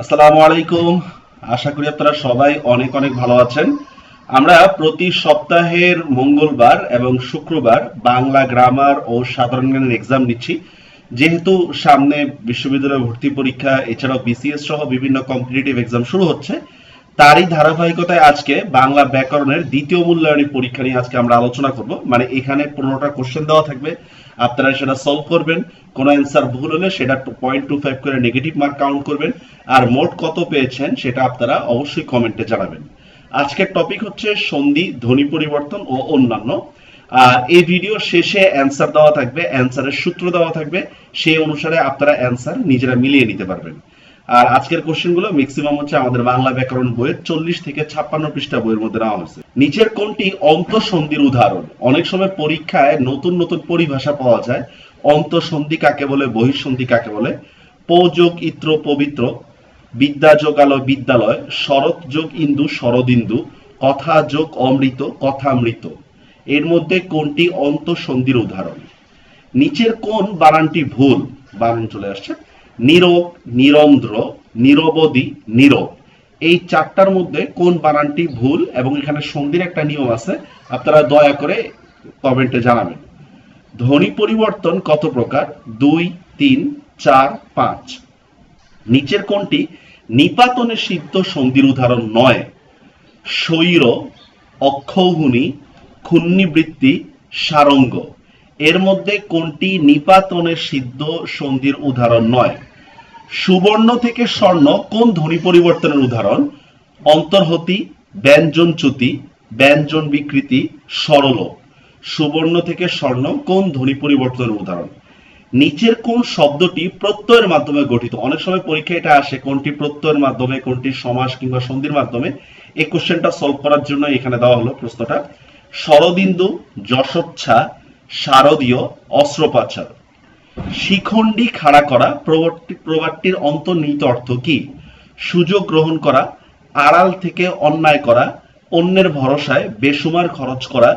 আসসালামু আলাইকুম। আশা করি আপনারা সবাই অনেক অনেক ভালো আছেন। আমরা প্রতি সপ্তাহের মঙ্গলবার এবং শুক্রবার বাংলা গ্রামার ও সাধারণ জ্ঞানের এক্সাম নিচ্ছি। যেহেতু সামনে বিশ্ববিদ্যালয় ভর্তি পরীক্ষা এছাড়াও বিসিএস সহ বিভিন্ন কম্পিটিটিভ এক্সাম শুরু হচ্ছে, তারই ধারাবাহিকতায় আজকে বাংলা ব্যাকরণের দ্বিতীয় মূল্যায়নী পরীক্ষা নিয়ে আজকে আমরা আলোচনা করব। মানে এখানে 15টা কোশ্চেন দেওয়া থাকবে, আপনারা সেটা সলভ করবেন। কোনো অ্যান্সার ভুল হলে সেটা 0.25 করে নেগেটিভ মার্ক কাউন্ট করবেন। আর মোট কত পেয়েছেন সেটা আপনারা অবশ্যই কমেন্টে জানাবেন। আজকের টপিক হচ্ছে সন্ধি, ধ্বনি পরিবর্তন ও অন্যান্য। আর এই ভিডিও শেষে অ্যান্সার দেওয়া থাকবে, অ্যান্সারের সূত্র দেওয়া থাকবে, সেই অনুসারে আপনারা অ্যান্সার নিজেরা মিলিয়ে নিতে পারবেন। আর আজকের কোশ্চেন গুলো ম্যাক্সিমাম হচ্ছে আমাদের বাংলা ব্যাকরণ বইয়ের 40 থেকে 56 পৃষ্ঠা বইয়ের মধ্যে নেওয়া হয়েছে। নিচের কোনটি অন্তঃসন্ধির উদাহরণ? অনেক সময় পরীক্ষায় নতুন নতুন পরিভাষা পাওয়া যায়। অন্তঃসন্ধি কাকে বলে, বহিঃসন্ধি কাকে বলে? পৌযোগ ইত্র পবিত্র, বিদ্যা যোগ আলো বিদ্যালয়, শরৎ যোগ ইন্দু শরদিন্দু, কথা যোগ অমৃত কথামৃত। এর মধ্যে কোনটি অন্তঃসন্ধির উদাহরণ? নিচের কোন বানানটি ভুল? বানান চলে আসছে। নীরব, নিরন্ধ্র, নিরবধি, নীরব। এই চারটার মধ্যে কোন বানানটি ভুল? এবং এখানে সন্ধির একটা নিয়ম আছে, আপনারা দয়া করে কমেন্টে জানাবেন। ধ্বনি পরিবর্তন কত প্রকার? 2, 3, 4, 5। নিচের কোনটি নিপাতনে সিদ্ধ সন্ধির উদাহরণ নয়? স্বৈর, অক্ষৌহিণী, ক্ষুণ্ণিবৃত্তি, সারঙ্গ। এর মধ্যে কোনটি নিপাতনে সিদ্ধ সন্ধির উদাহরণ নয়? সুবর্ণ থেকে স্বর্ণ কোন ধ্বনি পরিবর্তনের উদাহরণ? অন্তর্হতি, ব্যঞ্জনচ্যুতি, ব্যঞ্জন বিকৃতি, সরল। সুবর্ণ থেকে স্বর্ণ কোন ধ্বনি পরিবর্তনের উদাহরণ? নিচের কোন শব্দটি প্রত্যয়ের মাধ্যমে গঠিত? অনেক সময় পরীক্ষায় এটা আসে, কোনটি প্রত্যয়ের মাধ্যমে, কোনটি সমাস কিংবা সন্ধির মাধ্যমে। এই কোশ্চেনটা সলভ করার জন্য এখানে দেওয়া হলো প্রশ্নটা। শরদিন্দু, যশোচ্ছা, শারদীয়, অস্ত্রোপচার। শিখণ্ডী খাড়া করা প্রবাদটির অন্তর্নিহিত অর্থ কি? সুযোগ গ্রহণ করা, আড়াল থেকে অন্যায় করা, অন্যের ভরসায় বেসুমার খরচ করা,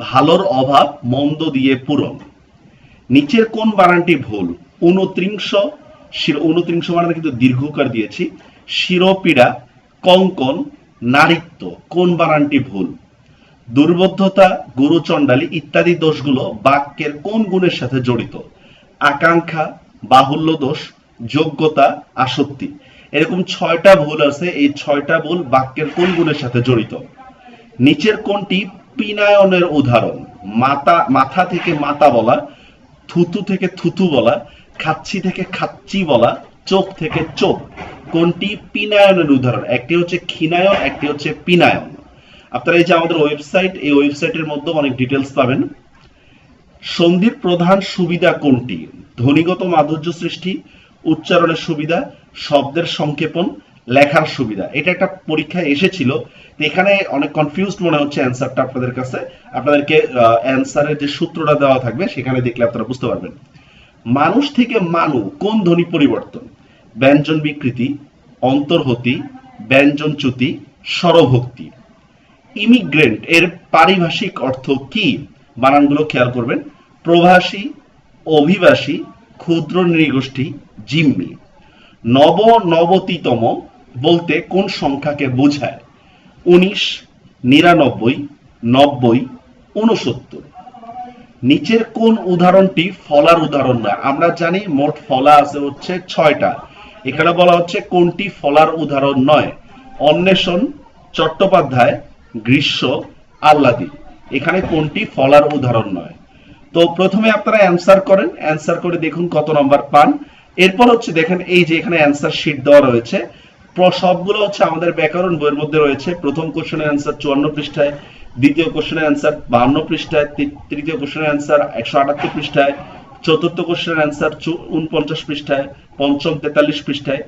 ভালোর অভাব মন্দ দিয়ে পূরণ। নিচের কোন বানানটি ভুল? 29 মানে কিন্তু দীর্ঘকার দিয়েছি। শিরোপীড়া, কঙ্কন, নারীত্ব। কোন বানানটি ভুল? দুর্বোধ্যতা, গুরুচণ্ডালী ইত্যাদি দোষগুলো বাক্যের কোন গুণের সাথে জড়িত? আকাঙ্ক্ষা, বাহুল্য দোষ, যোগ্যতা, আসক্তি। এরকম 6টা ভুল আছে, এই 6টা ভুল বাক্যের কোন গুণের সাথে জড়িত? নিচের কোনটি পিনায়নের উদাহরণ? মাথা থেকে মাতা বলা, থুতু থেকে থুতু বলা, খাচ্ছি থেকে খাচ্ছি বলা, চোখ থেকে চোখ। কোনটি পিনায়নের উদাহরণ? একটি হচ্ছে ক্ষীণায়ন, একটি হচ্ছে পিনায়ন। আপনারা এই যে আমাদের ওয়েবসাইট, এই ওয়েবসাইটের মধ্যে অনেক ডিটেলস পাবেন। সন্ধির প্রধান সুবিধা কোনটি? ধ্বনিগত মাধুর্য সৃষ্টি, উচ্চারণের সুবিধা, শব্দের সংক্ষেপণ, লেখার সুবিধা। এটা একটা পরীক্ষায় এসেছিল, এখানে অনেক কনফিউজড মনে হচ্ছে অ্যান্সারটা আপনাদের কাছে। আপনাদেরকে অ্যান্সারের যে সূত্রটা দেওয়া থাকবে সেখানে দেখলে আপনারা বুঝতে পারবেন। মানুষ থেকে মানু কোন ধ্বনি পরিবর্তন? ব্যঞ্জন বিকৃতি, অন্তর্হতি, ব্যঞ্জনচ্যুতি, স্বরভক্তি। ইমিগ্রেন্ট এর পারিভাষিক অর্থ কি? বানানগুলো খেয়াল করবেন। প্রবাসী, অভিবাসী, ক্ষুদ্র নৃগোষ্ঠী, জিম্মি। নবনবতিতম বলতে কোন সংখ্যাকে বোঝায়? 19, 99, 90, 69। নিচের কোন উদাহরণটি ফলার উদাহরণ না? আমরা জানি মোট ফলা আছে হচ্ছে 6টা। এখানে বলা হচ্ছে কোনটি ফলার উদাহরণ নয়? অন্বেষণ, চট্টোপাধ্যায়, গ্রীষ্ম, আহ্লাদি। এখানে কোনটি ফলার উদাহরণ নয়? তো প্রথমে আপনারা অ্যান্সার করেন, অ্যান্সার করে দেখুন কত নম্বর পান। এরপর হচ্ছে দেখেন এই যে এখানে অ্যান্সার শিট দেওয়া রয়েছে, সবগুলো হচ্ছে আমাদের ব্যাকরণ বইয়ের মধ্যে রয়েছে। প্রথম কোশ্চেনের অ্যান্সার 54 পৃষ্ঠায়, দ্বিতীয় কোশ্চেনের অ্যান্সার 52 পৃষ্ঠায়, তৃতীয় কোশ্চেনের অ্যান্সার 178 পৃষ্ঠায়, চতুর্থ কোশ্চেনের অ্যান্সার 49 পৃষ্ঠায়, পঞ্চম 43 পৃষ্ঠায়।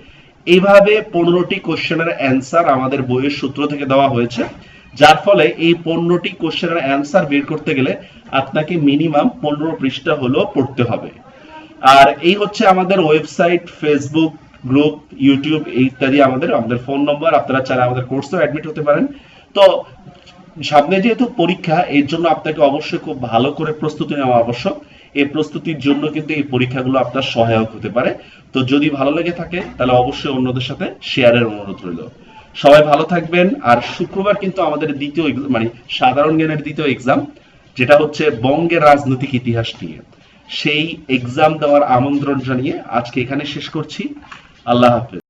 এইভাবে 15টি কোশ্চেনের অ্যান্সার আমাদের বইয়ের সূত্র থেকে দেওয়া হয়েছে, যার ফলে এই 15টি কোশ্চেনের অ্যান্সার বের করতে গেলে আপনাকে মিনিমাম 15 পৃষ্ঠা হলেও পড়তে হবে। আর এই হচ্ছে আমাদের ওয়েবসাইট, ফেসবুক গ্রুপ, ইউটিউব ইত্যাদি। আমাদের ফোন নম্বর, আপনারা চাইলে আমাদের কোর্সেও অ্যাডমিট হতে পারেন। তো সামনে যেহেতু পরীক্ষা, এর জন্য আপনাকে অবশ্যই খুব ভালো করে প্রস্তুতি নেওয়া আবশ্যক। এই প্রস্তুতির জন্য কিন্তু এই পরীক্ষাগুলো আপনার সহায়ক হতে পারে। তো যদি ভালো লেগে থাকে তাহলে অবশ্যই অন্যদের সাথে শেয়ারের অনুরোধ রইল। সবাই ভালো থাকবেন। আর শুক্রবার কিন্তু আমাদের দ্বিতীয় মানে সাধারণ জ্ঞানের দ্বিতীয় এক্সাম, যেটা হচ্ছে বঙ্গের রাজনৈতিক ইতিহাস নিয়ে। সেই এক্সাম দেওয়ার আমন্ত্রণ জানিয়ে আজকে এখানে শেষ করছি। আল্লাহ হাফেজ।